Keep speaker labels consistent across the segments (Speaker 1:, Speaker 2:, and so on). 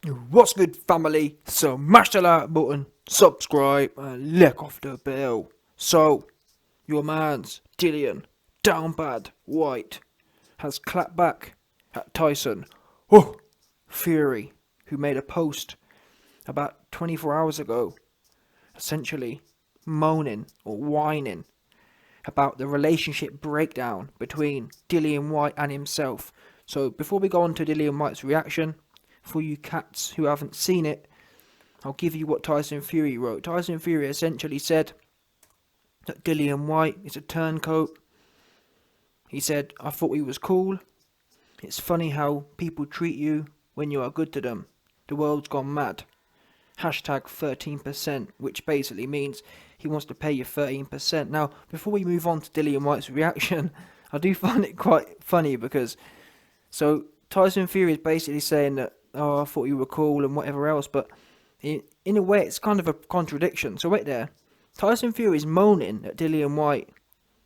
Speaker 1: What's good, family? So mash the like button, subscribe, and lick off the bell. So, your man's Dillian Down Bad White has clapped back at Tyson. Oh, Fury, who made a post about 24 hours ago, essentially moaning or whining about the relationship breakdown between Dillian Whyte and himself. So, before we go on to Dillian Whyte's reaction, for you cats who haven't seen it, I'll give you what Tyson Fury wrote. Tyson Fury essentially said that Dillian Whyte is a turncoat. He said, I thought he was cool. It's funny how people treat you when you are good to them. The world's gone mad. Hashtag 13%, which basically means he wants to pay you 13%. Now, before we move on to Dillian Whyte's reaction, I do find it quite funny because, so Tyson Fury is basically saying that, oh, I thought you were cool and whatever else, but in a way it's kind of a contradiction. So wait there, Tyson Fury is moaning at Dillian Whyte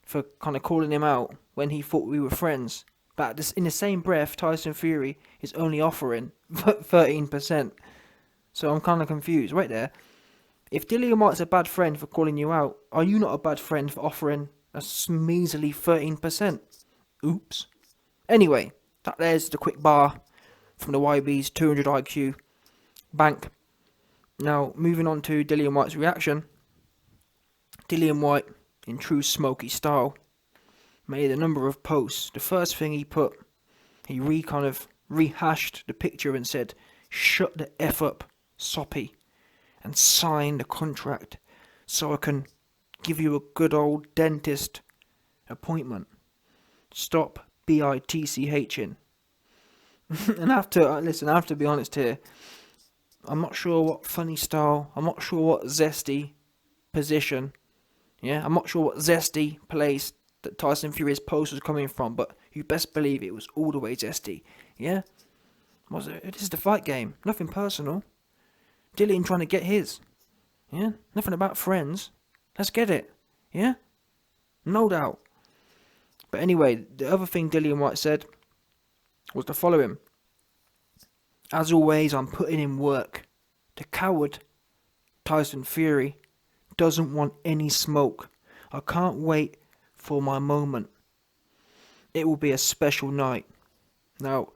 Speaker 1: for kind of calling him out when he thought we were friends, but in the same breath Tyson Fury is only offering 13%. So I'm kind of confused. Wait there, if Dillian Whyte's a bad friend for calling you out, are you not a bad friend for offering a measly 13%? Oops. Anyway, there's the quick bar from the YB's 200 IQ bank. Now, moving on to Dillian Whyte's reaction. Dillian Whyte, in true Smokey style, made a number of posts. The first thing he put, he rehashed the picture and said, "Shut the F up, soppy, and sign the contract so I can give you a good old dentist appointment. Stop bitching." And I have to be honest here. I'm not sure what funny style, I'm not sure what zesty position, I'm not sure what zesty place that Tyson Fury's post was coming from, but you best believe it was all the way zesty, Was it? This is the fight game, nothing personal. Dillian trying to get his, nothing about friends. Let's get it, no doubt. But anyway, the other thing Dillian Whyte said was to follow him. As always, I'm putting in work. The coward, Tyson Fury, doesn't want any smoke. I can't wait for my moment. It will be a special night. Now,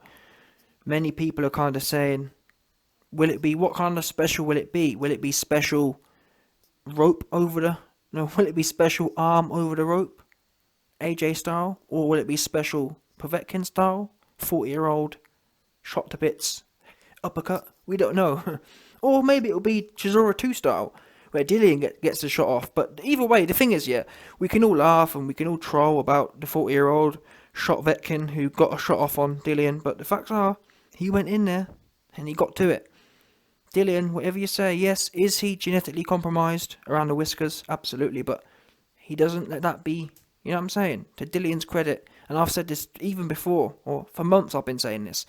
Speaker 1: many people are kind of saying, what kind of special will it be? Will it be special rope over the, will it be special arm over the rope, AJ style? Or will it be special Povetkin style, 40-year-old, shot to bits, uppercut? We don't know. Or maybe it'll be Chisora 2 style, where Dillian gets the shot off. But either way, the thing is, we can all laugh and we can all troll about the 40-year-old shot Vetkin who got a shot off on Dillian, but the facts are, he went in there and he got to it. Dillian, whatever you say, yes, is he genetically compromised around the whiskers? Absolutely, but he doesn't let that be, you know what I'm saying? To Dillian's credit, and I've said this even before, or for months I've been saying this,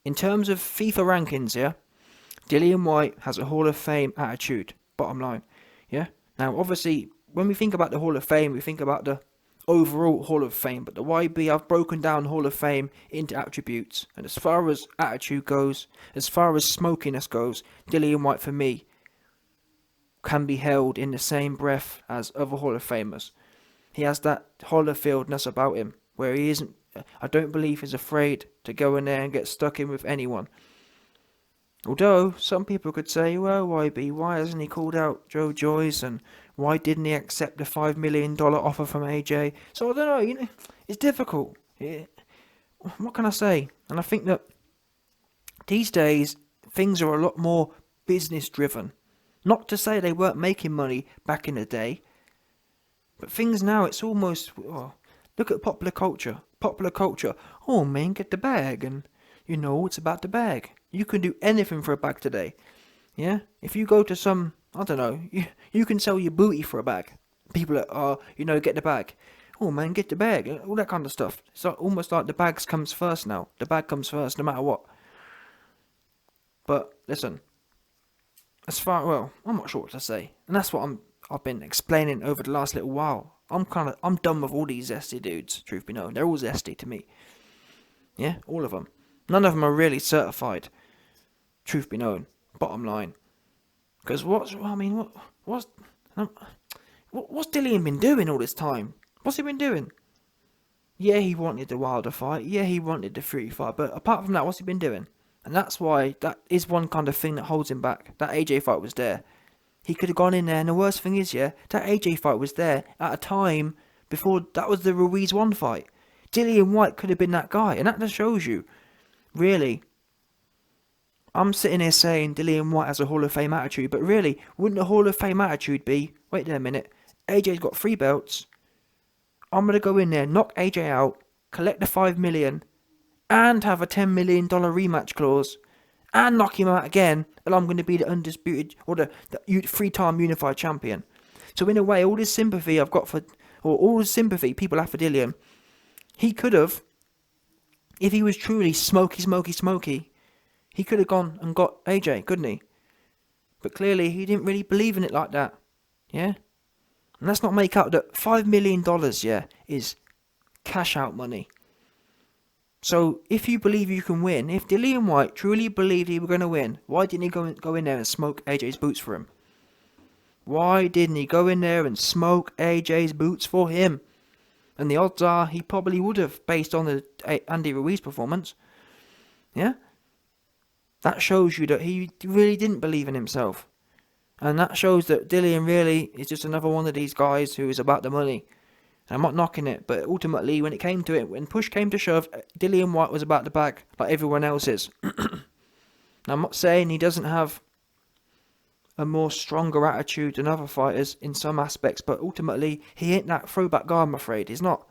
Speaker 1: in terms of FIFA rankings, Dillian Whyte has a Hall of Fame attitude, bottom line, Now, obviously, when we think about the Hall of Fame, we think about the overall Hall of Fame, but the YB, I've broken down Hall of Fame into attributes, and as far as attitude goes, as far as smokiness goes, Dillian Whyte, for me, can be held in the same breath as other Hall of Famers. He has that Hollofieldness about him, where he isn't, I don't believe he's afraid to go in there and get stuck in with anyone. Although, some people could say, well, YB, why hasn't he called out Joe Joyce, and why didn't he accept the $5 million offer from AJ? So I don't know, it's difficult. What can I say? And I think that these days, things are a lot more business driven. Not to say they weren't making money back in the day, but things now, it's almost, look at popular culture. Popular culture, oh man, get the bag, and it's about the bag. You can do anything for a bag today. If you go to some, I don't know, you can sell your booty for a bag. People are, get the bag. Oh man, get the bag. All that kind of stuff. It's almost like the bag comes first now. The bag comes first no matter what. But listen, I'm not sure what to say. And that's what I've been explaining over the last little while. I'm done with all these zesty dudes, truth be known. They're all zesty to me. All of them. None of them are really certified. Truth be known, bottom line. Because what's Dillian been doing all this time? What's he been doing? Yeah, he wanted the Wilder fight. Yeah, he wanted the Fury fight. But apart from that, what's he been doing? And that's why that is one kind of thing that holds him back. That AJ fight was there. He could have gone in there, and the worst thing is, yeah, that AJ fight was there at a time before that was the Ruiz 1 fight. Dillian Whyte could have been that guy, and that just shows you, really. I'm sitting here saying Dillian Whyte has a Hall of Fame attitude, but really, wouldn't a Hall of Fame attitude be, wait there a minute, AJ's got 3 belts, I'm going to go in there, knock AJ out, collect the 5 million, and have a $10 million rematch clause, and knock him out again, and I'm going to be the undisputed, or the 3-time unified champion. So in a way, all this sympathy I've got for, or all the sympathy people have for Dillian, he could have, if he was truly smoky, he could have gone and got AJ, couldn't he? But clearly, he didn't really believe in it like that. Yeah? And let's not make out that $5 million, yeah, is cash out money. So, if you believe you can win, if Dillian Whyte truly believed he was going to win, why didn't he go in there and smoke AJ's boots for him? Why didn't he go in there and smoke AJ's boots for him? And the odds are he probably would have, based on the Andy Ruiz performance. Yeah? That shows you that he really didn't believe in himself. And that shows that Dillian really is just another one of these guys who is about the money. And I'm not knocking it, but ultimately, when it came to it, when push came to shove, Dillian Whyte was about the bag, like everyone else is. Now, I'm not saying he doesn't have a more stronger attitude than other fighters in some aspects, but ultimately, he ain't that throwback guy, I'm afraid. He's not.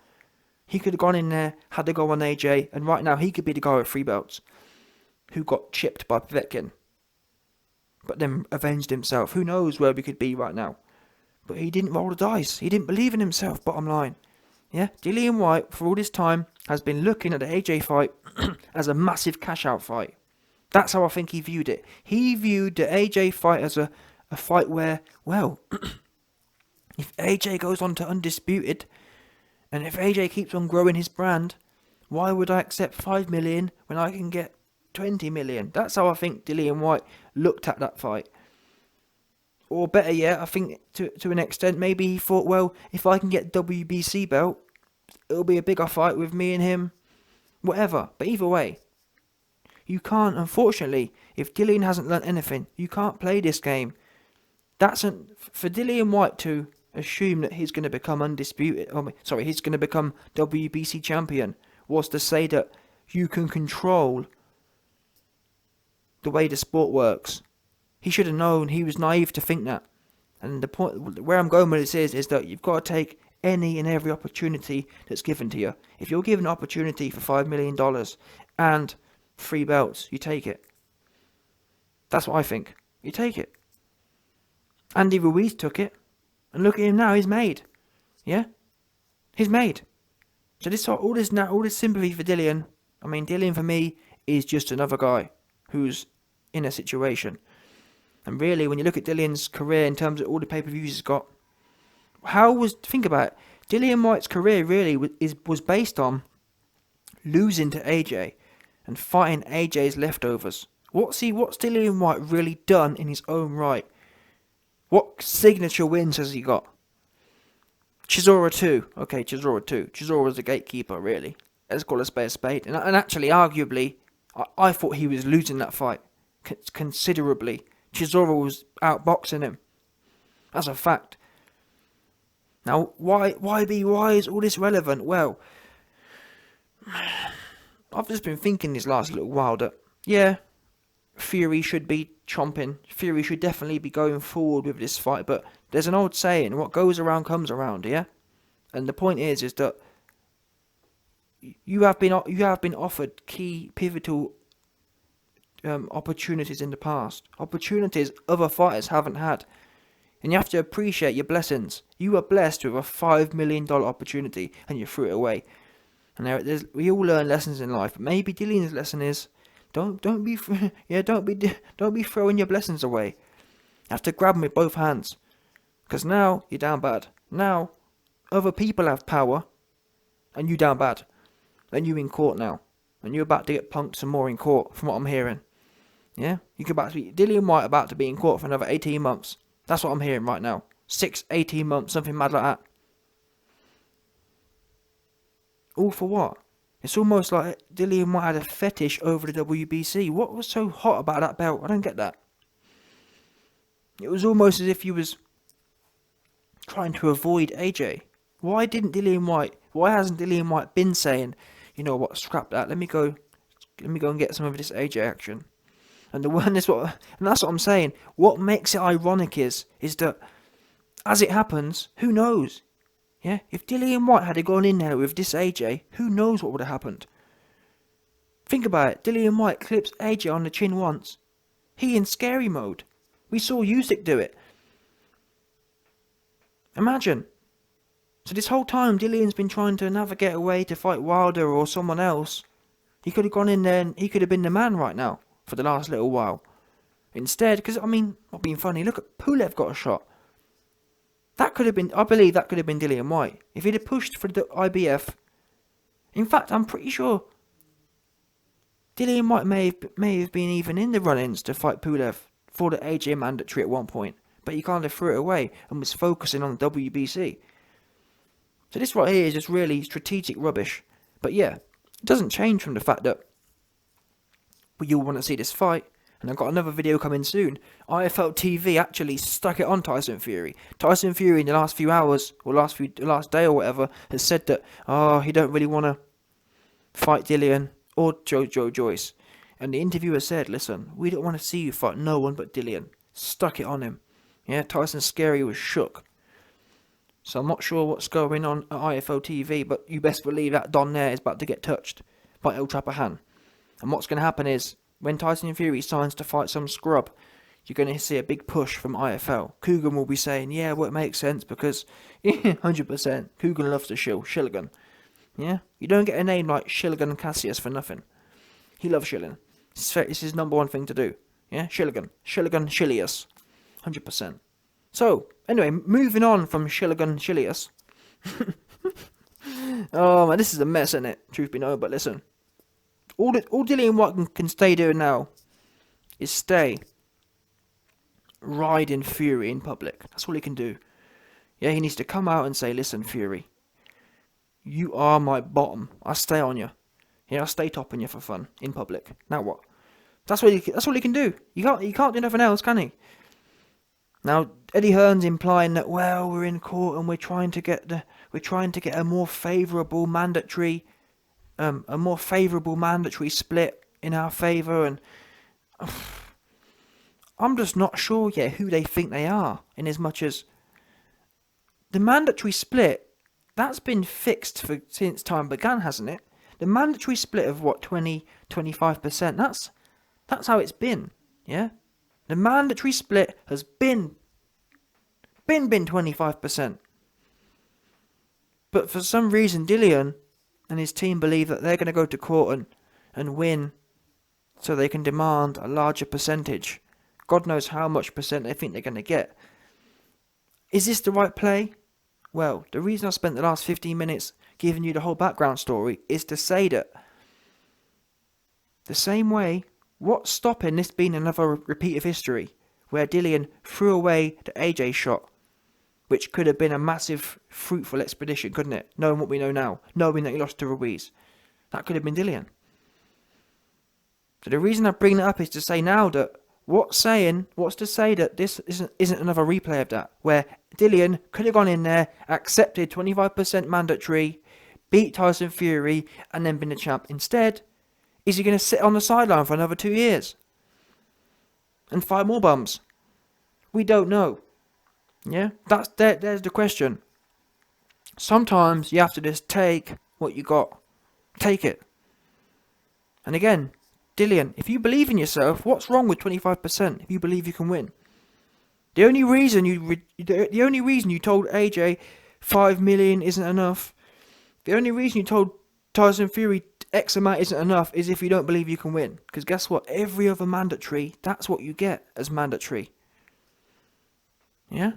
Speaker 1: He could have gone in there, had to go on AJ, and right now, he could be the guy with 3 belts who got chipped by Povetkin, but then avenged himself. Who knows where we could be right now? But he didn't roll the dice. He didn't believe in himself, bottom line. Yeah, Dillian Whyte, for all this time, has been looking at the AJ fight as a massive cash-out fight. That's how I think he viewed it. He viewed the AJ fight as a fight where, well, if AJ goes on to undisputed, and if AJ keeps on growing his brand, why would I accept 5 million when I can get 20 million? That's how I think Dillian Whyte looked at that fight. Or better yet, I think to an extent, maybe he thought, well, if I can get WBC belt, it'll be a bigger fight with me and him, whatever. But either way, you can't, unfortunately, if Dillian hasn't learnt anything, you can't play this game. For Dillian Whyte to assume that he's going to become he's going to become WBC champion, was to say that you can control the way the sport works. He should have known. He was naive to think that. And the point where I'm going with this is that you've got to take any and every opportunity that's given to you. If you're given an opportunity for $5 million and 3 belts, you take it. That's what I think. You take it. Andy Ruiz took it, and look at him now. He's made. Yeah, he's made. So all this sympathy for Dillian. I mean, Dillian for me is just another guy who's in a situation. And really, when you look at Dillian's career in terms of all the pay-per-views he's got, think about it, Dillian Whyte's career really was based on losing to AJ and fighting AJ's leftovers. What's Dillian Whyte really done in his own right? What signature wins has he got? Chisora 2. Okay, Chisora 2. Chisora was the gatekeeper, really. Let's call a spade. And actually, arguably, I thought he was losing that fight considerably. Chisora was outboxing him. That's a fact. Now, why is all this relevant? Well, I've just been thinking this last little while that, yeah, Fury should be chomping. Fury should definitely be going forward with this fight. But there's an old saying, what goes around comes around, yeah? And the point is that you have been offered key, pivotal opportunities in the past. Opportunities other fighters haven't had. And you have to appreciate your blessings. You were blessed with a $5 million opportunity and you threw it away. And we all learn lessons in life. But maybe Dillian's lesson is don't be throwing your blessings away. You have to grab them with both hands. Because now you're down bad. Now other people have power and you down bad. And you in court now. And you're about to get punked some more in court from what I'm hearing. Yeah, you could about to be Dillian Whyte about to be in court for another 18 months. That's what I'm hearing right now. 18 months, something mad like that. All for what? It's almost like Dillian Whyte had a fetish over the WBC. What was so hot about that belt? I don't get that. It was almost as if he was trying to avoid AJ. Why hasn't Dillian Whyte been saying, you know what, scrap that, let me go and get some of this AJ action? And that's what I'm saying. What makes it ironic is that as it happens, who knows? Yeah, if Dillian Whyte had gone in there with this AJ, who knows what would have happened? Think about it. Dillian Whyte clips AJ on the chin once. He in scary mode. We saw Usyk do it. Imagine. So this whole time, Dillian's been trying to navigate a way to fight Wilder or someone else. He could have gone in there and he could have been the man right now for the last little while. Instead, because, I mean, not being funny, look at Pulev got a shot. I believe that could have been Dillian Whyte. If he'd have pushed for the IBF. In fact, I'm pretty sure Dillian Whyte may have been even in the run-ins to fight Pulev for the AJ mandatory at one point. But he kind of threw it away and was focusing on the WBC. So this right here is just really strategic rubbish. But yeah, it doesn't change from the fact that you'll want to see this fight. And I've got another video coming soon. IFL TV actually stuck it on Tyson Fury. Tyson Fury in the last few hours, or last day or whatever, has said that, he don't really want to fight Dillian or Joe Joyce. And the interviewer said, listen, we don't want to see you fight no one but Dillian. Stuck it on him. Yeah, Tyson Scary was shook. So I'm not sure what's going on at IFL TV, but you best believe that Don there is about to get touched by El Trapahan. And what's going to happen is, when Tyson Fury signs to fight some scrub, you're going to see a big push from IFL. Coogan will be saying, yeah, well, it makes sense because 100% Coogan loves to shill. Shilligan. Yeah? You don't get a name like Shilligan Cassius for nothing. He loves shilling. It's his number one thing to do. Yeah? Shilligan. Shilligan Shilius. 100%. So, anyway, moving on from Shilligan Shilius. Oh, man, this is a mess, isn't it? Truth be known, but listen. All Dillian Whyte can stay doing now is stay riding Fury in public. That's all he can do. Yeah, he needs to come out and say, listen, Fury, you are my bottom. I stay on you. Yeah, I stay topping you for fun in public. Now what? That's all he can do. He can't do nothing else, can he? Now Eddie Hearn's implying that, well, we're in court and we're trying to get a more favourable mandatory split in our favour, and I'm just not sure yet who they think they are, in as much as the mandatory split, that's been fixed since time began, hasn't it? The mandatory split of 25%, that's how it's been, yeah? The mandatory split has been 25%. But for some reason, Dillian and his team believe that they're going to go to court and win so they can demand a larger percentage. God knows how much percent they think they're going to get. Is this the right play? Well, the reason I spent the last 15 minutes giving you the whole background story is to say that the same way, what's stopping this being another repeat of history where Dillian threw away the AJ shot, which could have been a massive, fruitful expedition, couldn't it? Knowing what we know now. Knowing that he lost to Ruiz. That could have been Dillian. So the reason I bring that up is to say now that what's to say that this isn't another replay of that, where Dillian could have gone in there, accepted 25% mandatory, beat Tyson Fury, and then been the champ. Instead, is he going to sit on the sideline for another 2 years? And fight more bums? We don't know. Yeah, there's the question. Sometimes you have to just take what you got. Take it. And again, Dillian, if you believe in yourself, what's wrong with 25% if you believe you can win? The only reason you told AJ 5 million isn't enough, the only reason you told Tyson Fury X amount isn't enough is if you don't believe you can win. Because guess what? Every other mandatory, that's what you get as mandatory. Yeah?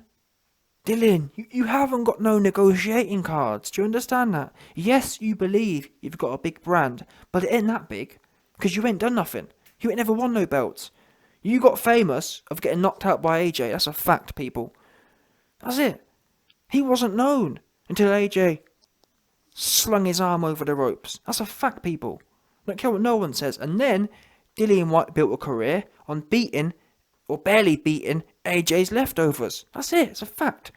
Speaker 1: Dillian, you haven't got no negotiating cards. Do you understand that? Yes, you believe you've got a big brand, but it ain't that big. Because you ain't done nothing. You ain't never won no belts. You got famous of getting knocked out by AJ. That's a fact, people. That's it. He wasn't known until AJ slung his arm over the ropes. That's a fact, people. Don't care what no one says. And then Dillian Whyte built a career on beating, or barely beating, AJ's leftovers. That's it. It's a fact.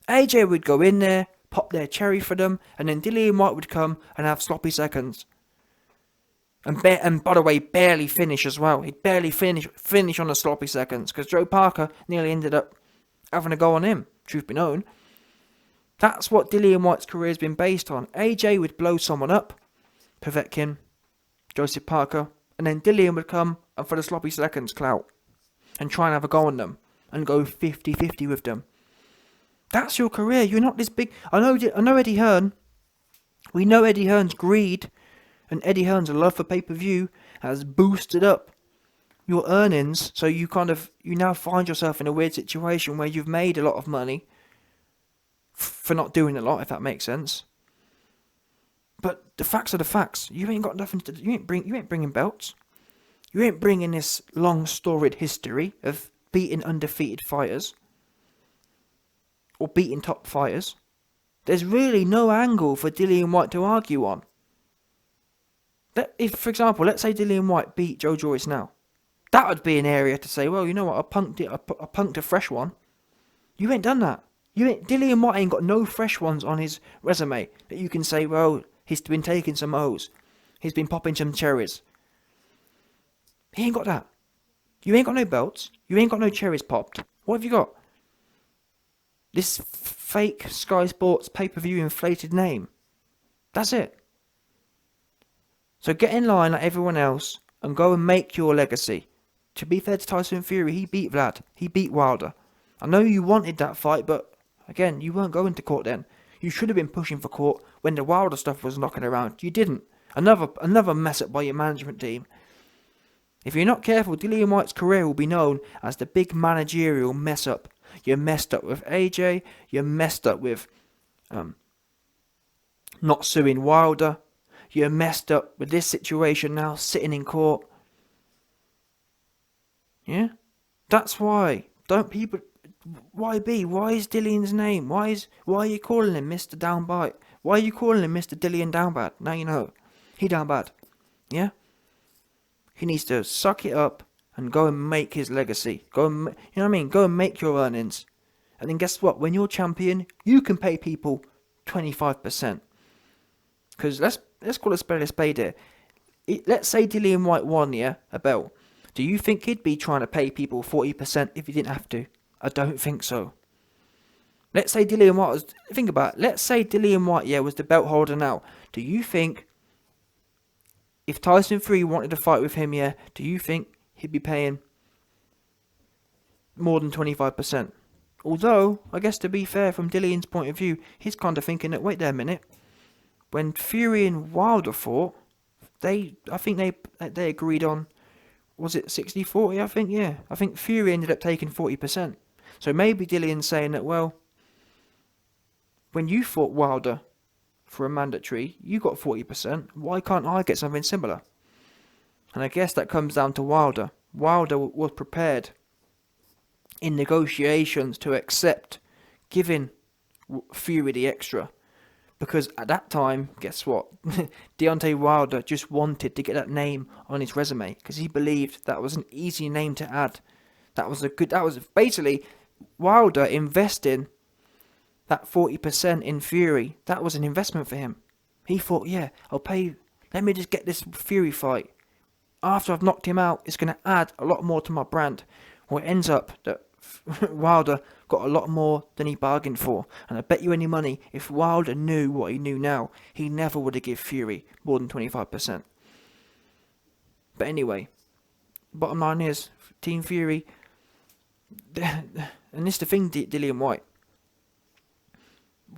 Speaker 1: AJ would go in there, pop their cherry for them, and then Dillian Whyte would come and have sloppy seconds. And by the way, barely finish as well. He'd barely finish on the sloppy seconds, because Joe Parker nearly ended up having a go on him, truth be known. That's what Dillian Whyte's career has been based on. AJ would blow someone up, Povetkin, Joseph Parker, and then Dillian would come and for the sloppy seconds clout and try and have a go on them and go 50-50 with them. That's your career. You're not this big. I know Eddie Hearn. We know Eddie Hearn's greed and Eddie Hearn's love for pay-per-view has boosted up your earnings, so you now find yourself in a weird situation where you've made a lot of money for not doing a lot, if that makes sense. But the facts are the facts. You ain't got nothing to. You ain't bringing belts. You ain't bringing this long storied history of beating undefeated fighters or beating top fighters. There's really no angle for Dillian Whyte to argue on. If, for example, let's say Dillian Whyte beat Joe Joyce now, that would be an area to say, well, you know what, I punked a fresh one. You ain't done that. Dillian Whyte ain't got no fresh ones on his resume that you can say, well, he's been taking some O's. He's been popping some cherries. He ain't got that. You ain't got no belts. You ain't got no cherries popped. What have you got? This fake Sky Sports pay-per-view inflated name. That's it. So get in line like everyone else and go and make your legacy. To be fair to Tyson Fury, he beat Vlad. He beat Wilder. I know you wanted that fight, but again, you weren't going to court then. You should have been pushing for court when the Wilder stuff was knocking around. You didn't. Another mess up by your management team. If you're not careful, Dillian Whyte's career will be known as the big managerial mess up. You messed up with AJ. You messed up with not suing Wilder. You messed up with this situation now, sitting in court. Yeah? That's why. Don't people... Why be? Why is Dillian's name? Why are you calling him Mr. Downbite? Why are you calling him Mr. Dillian Downbad? Now you know. He down bad. Yeah? He needs to suck it up and go and make his legacy. You know what I mean? Go and make your earnings. And then guess what? When you're champion, you can pay people 25%. Because let's call a spade here. Let's say Dillian Whyte won, yeah, a belt. Do you think he'd be trying to pay people 40% if he didn't have to? I don't think so. Let's say Dillian Whyte was... Think about it. Let's say Dillian Whyte, yeah, was the belt holder now. Do you think... If Tyson Fury wanted to fight with him, yeah, do you think he'd be paying more than 25%? Although, I guess to be fair, from Dillian's point of view, he's kind of thinking that, wait there a minute. When Fury and Wilder fought, I think they agreed on, was it 60-40, I think, yeah. I think Fury ended up taking 40%. So maybe Dillian's saying that, well, when you fought Wilder for a mandatory, you got 40%. Why can't I get something similar? And I guess that comes down to Wilder. Wilder was prepared in negotiations to accept giving Fury the extra. Because at that time, guess what? Deontay Wilder just wanted to get that name on his resume because he believed that was an easy name to add. That was basically Wilder investing that 40% in Fury. That was an investment for him. He thought, yeah, I'll pay. Let me just get this Fury fight. After I've knocked him out, it's going to add a lot more to my brand. Well, it ends up that Wilder got a lot more than he bargained for. And I bet you any money, if Wilder knew what he knew now, he never would have given Fury more than 25%. But anyway, bottom line is, Team Fury, and this is the thing, Dillian Whyte.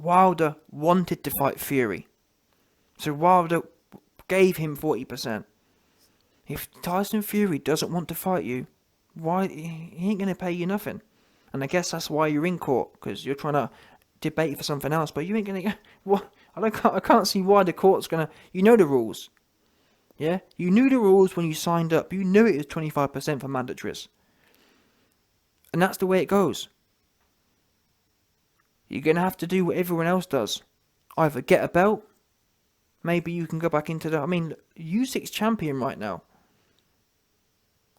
Speaker 1: Wilder wanted to fight Fury. So Wilder gave him 40%. If Tyson Fury doesn't want to fight you, why he ain't going to pay you nothing. And I guess that's why you're in court, because you're trying to debate for something else, but you ain't going to... What? I can't see why the court's going to... You know the rules. Yeah? You knew the rules when you signed up. You knew it was 25% for mandatories. And that's the way it goes. You're going to have to do what everyone else does. Either get a belt, maybe you can go back into the... I mean, Usyk's champion right now.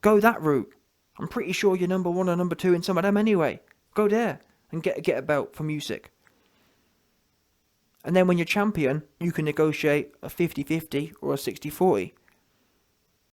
Speaker 1: Go that route. I'm pretty sure you're number 1 or number 2 in some of them anyway. Go there and get a belt from Usyk. And then when you're champion, you can negotiate a 50-50 or a 60-40.